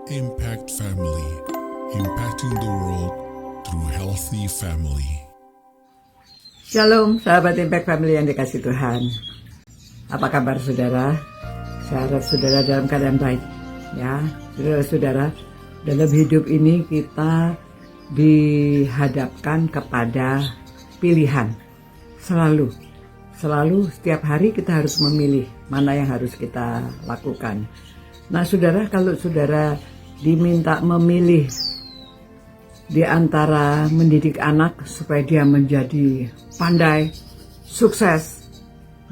Impact Family, impacting the world through healthy family. Shalom sahabat Impact Family yang dikasih Tuhan. Apa kabar saudara? Saya harap saudara dalam keadaan baik. Ya, saudara-saudara, dalam hidup ini kita dihadapkan kepada pilihan. Selalu setiap hari kita harus memilih mana yang harus kita lakukan. Nah saudara, kalau saudara diminta memilih di antara mendidik anak supaya dia menjadi pandai, sukses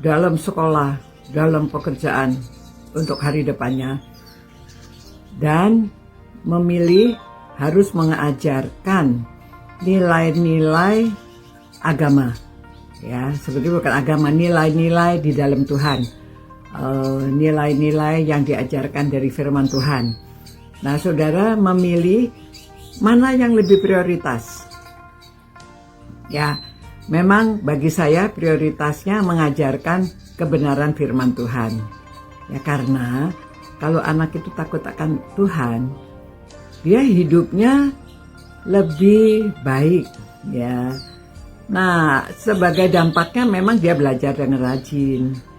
dalam sekolah, dalam pekerjaan untuk hari depannya, dan memilih harus mengajarkan nilai-nilai agama, ya, seperti bukan agama, nilai-nilai di dalam Tuhan, nilai-nilai yang diajarkan dari firman Tuhan. Nah saudara memilih mana yang lebih prioritas. Ya, memang bagi saya prioritasnya mengajarkan kebenaran firman Tuhan. Ya, karena kalau anak itu takut akan Tuhan, dia hidupnya lebih baik, ya. Nah, sebagai dampaknya memang dia belajar dengan rajin.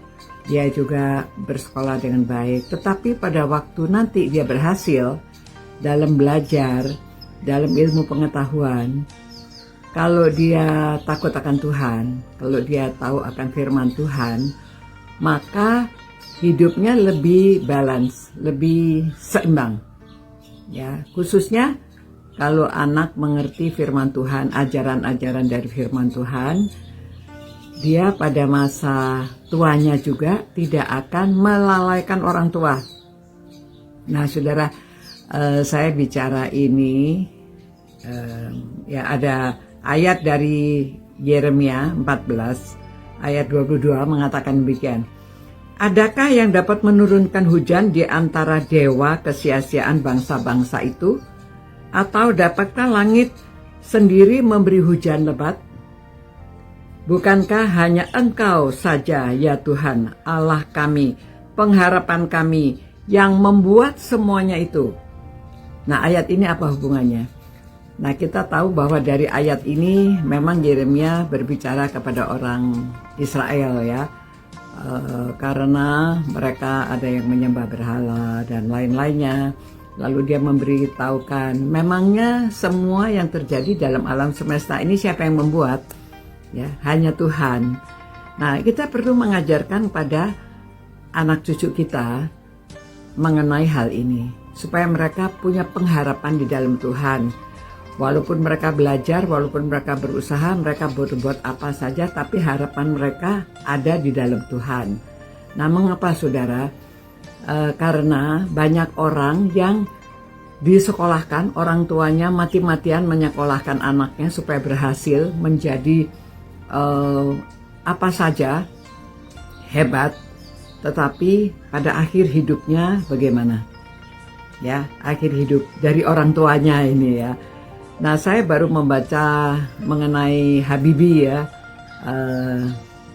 Dia juga bersekolah dengan baik. Tetapi pada waktu nanti dia berhasil dalam belajar, dalam ilmu pengetahuan, kalau dia takut akan Tuhan, kalau dia tahu akan firman Tuhan, maka hidupnya lebih balance, lebih seimbang. Ya, khususnya kalau anak mengerti firman Tuhan, ajaran-ajaran dari firman Tuhan, dia pada masa tuanya juga tidak akan melalaikan orang tua. Nah saudara, saya bicara ini, ya ada ayat dari Yeremia 14 ayat 22 mengatakan demikian. Adakah yang dapat menurunkan hujan di antara dewa kesia-siaan bangsa-bangsa itu? Atau dapatkah langit sendiri memberi hujan lebat? Bukankah hanya Engkau saja ya Tuhan Allah kami, pengharapan kami yang membuat semuanya itu? Nah ayat ini apa hubungannya? Nah kita tahu bahwa dari ayat ini memang Yeremia berbicara kepada orang Israel, ya, karena mereka ada yang menyembah berhala dan lain-lainnya. Lalu dia memberitahukan memangnya semua yang terjadi dalam alam semesta ini siapa yang membuat? Ya, hanya Tuhan. Nah, kita perlu mengajarkan pada anak cucu kita mengenai hal ini supaya mereka punya pengharapan di dalam Tuhan. Walaupun mereka belajar, walaupun mereka berusaha, mereka berbuat apa saja, tapi harapan mereka ada di dalam Tuhan. Nah, mengapa saudara? Karena banyak orang yang disekolahkan, orang tuanya mati-matian menyekolahkan anaknya supaya berhasil menjadi apa saja, hebat, tetapi pada akhir hidupnya bagaimana? Ya, akhir hidup dari orang tuanya ini, ya. Nah, saya baru membaca mengenai Habibie, ya,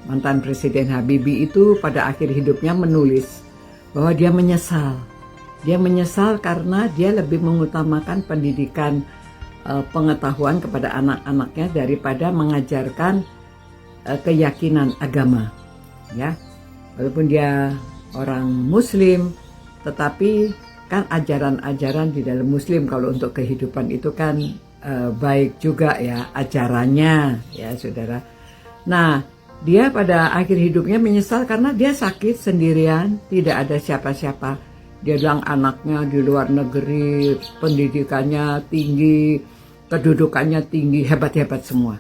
mantan Presiden Habibie itu pada akhir hidupnya menulis bahwa dia menyesal. Dia menyesal karena dia lebih mengutamakan pendidikan, pengetahuan kepada anak-anaknya daripada mengajarkan keyakinan agama, ya. Walaupun dia orang Muslim, tetapi kan ajaran-ajaran di dalam Muslim kalau untuk kehidupan itu kan baik juga, ya, ajarannya, ya saudara. Nah, dia pada akhir hidupnya menyesal karena dia sakit sendirian, tidak ada siapa-siapa. Dia bilang anaknya di luar negeri, pendidikannya tinggi, kedudukannya tinggi, hebat-hebat semua.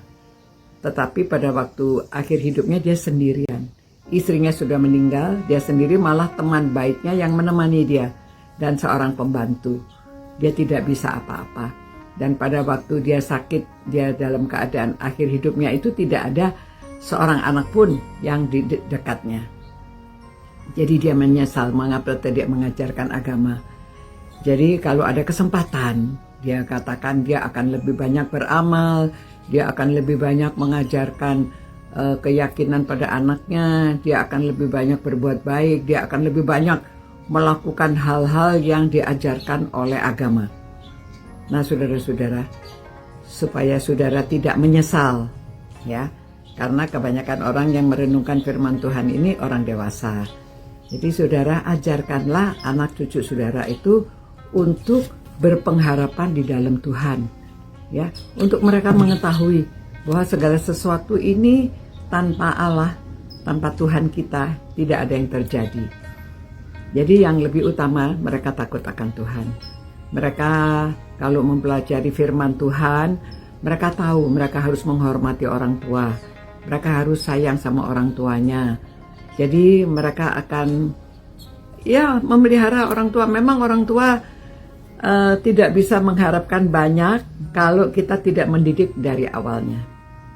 Tetapi pada waktu akhir hidupnya dia sendirian. Istrinya sudah meninggal, dia sendiri malah teman baiknya yang menemani dia dan seorang pembantu. Dia tidak bisa apa-apa. Dan pada waktu dia sakit, dia dalam keadaan akhir hidupnya itu tidak ada seorang anak pun yang di dekatnya. Jadi dia menyesal mengapa tidak mengajarkan agama. Jadi kalau ada kesempatan, dia katakan dia akan lebih banyak beramal, dia akan lebih banyak mengajarkan keyakinan pada anaknya, dia akan lebih banyak berbuat baik, dia akan lebih banyak melakukan hal-hal yang diajarkan oleh agama. Nah, saudara-saudara, supaya saudara tidak menyesal, ya, karena kebanyakan orang yang merenungkan firman Tuhan ini orang dewasa. Jadi saudara ajarkanlah anak cucu saudara itu untuk berpengharapan di dalam Tuhan, ya, untuk mereka mengetahui bahwa segala sesuatu ini tanpa Allah, tanpa Tuhan kita tidak ada yang terjadi. Jadi yang lebih utama mereka takut akan Tuhan. Mereka kalau mempelajari firman Tuhan, mereka tahu mereka harus menghormati orang tua. Mereka harus sayang sama orang tuanya. Jadi mereka akan memelihara orang tua. Memang orang tua tidak bisa mengharapkan banyak kalau kita tidak mendidik dari awalnya.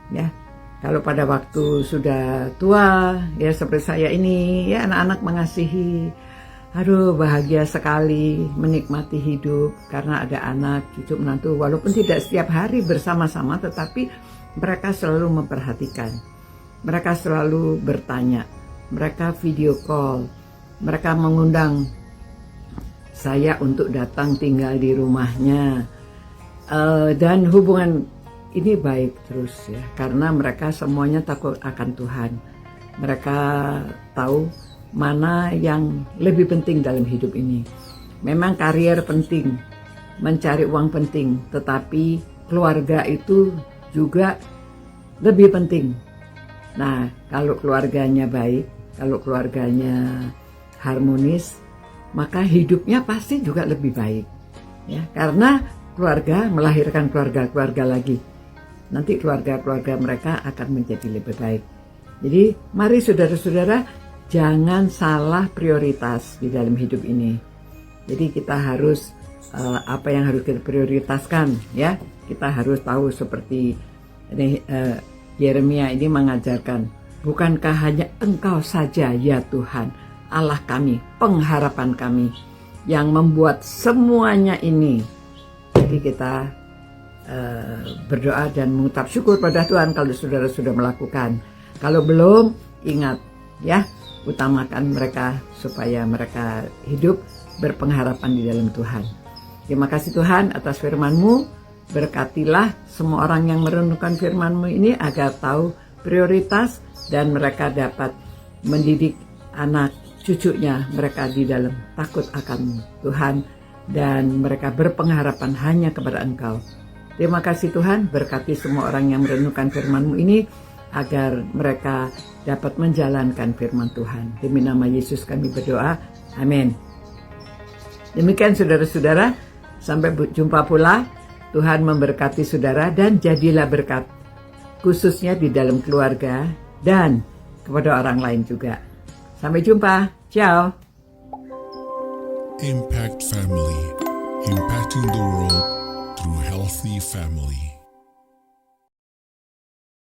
Ya, kalau pada waktu sudah tua, ya seperti saya ini, ya anak-anak mengasihi, aduh bahagia sekali menikmati hidup karena ada anak, cucu, menantu. Walaupun tidak setiap hari bersama-sama, tetapi mereka selalu memperhatikan. Mereka selalu bertanya. Mereka video call. Mereka mengundang saya untuk datang tinggal di rumahnya. Dan hubungan ini baik terus ya. Karena mereka semuanya takut akan Tuhan. Mereka tahu mana yang lebih penting dalam hidup ini. Memang karier penting, mencari uang penting, tetapi keluarga itu juga lebih penting. Nah, kalau keluarganya baik, kalau keluarganya harmonis, maka hidupnya pasti juga lebih baik. Ya, karena keluarga melahirkan keluarga-keluarga lagi. Nanti keluarga-keluarga mereka akan menjadi lebih baik. Jadi, mari saudara-saudara, jangan salah prioritas di dalam hidup ini. Jadi kita harus apa yang harus kita prioritaskan, ya. Kita harus tahu seperti ini, Yeremia ini mengajarkan, bukankah hanya Engkau saja ya Tuhan, Allah kami, pengharapan kami, yang membuat semuanya ini. Jadi kita berdoa dan mengucap syukur pada Tuhan kalau saudara sudah melakukan. Kalau belum, ingat ya, utamakan mereka supaya mereka hidup berpengharapan di dalam Tuhan. Terima kasih Tuhan atas firman-Mu. Berkatilah semua orang yang merenungkan firman-Mu ini agar tahu prioritas dan mereka dapat mendidik anak cucunya mereka di dalam takut akan Tuhan dan mereka berpengharapan hanya kepada Engkau. Terima kasih Tuhan, berkati semua orang yang merenungkan firman-Mu ini agar mereka dapat menjalankan firman Tuhan. Demi nama Yesus kami berdoa. Amin. Demikian saudara-saudara, sampai jumpa pula. Tuhan memberkati saudara dan jadilah berkat, khususnya di dalam keluarga dan kepada orang lain juga. Sampai jumpa. Ciao. Impact Family, impacting the world through healthy family.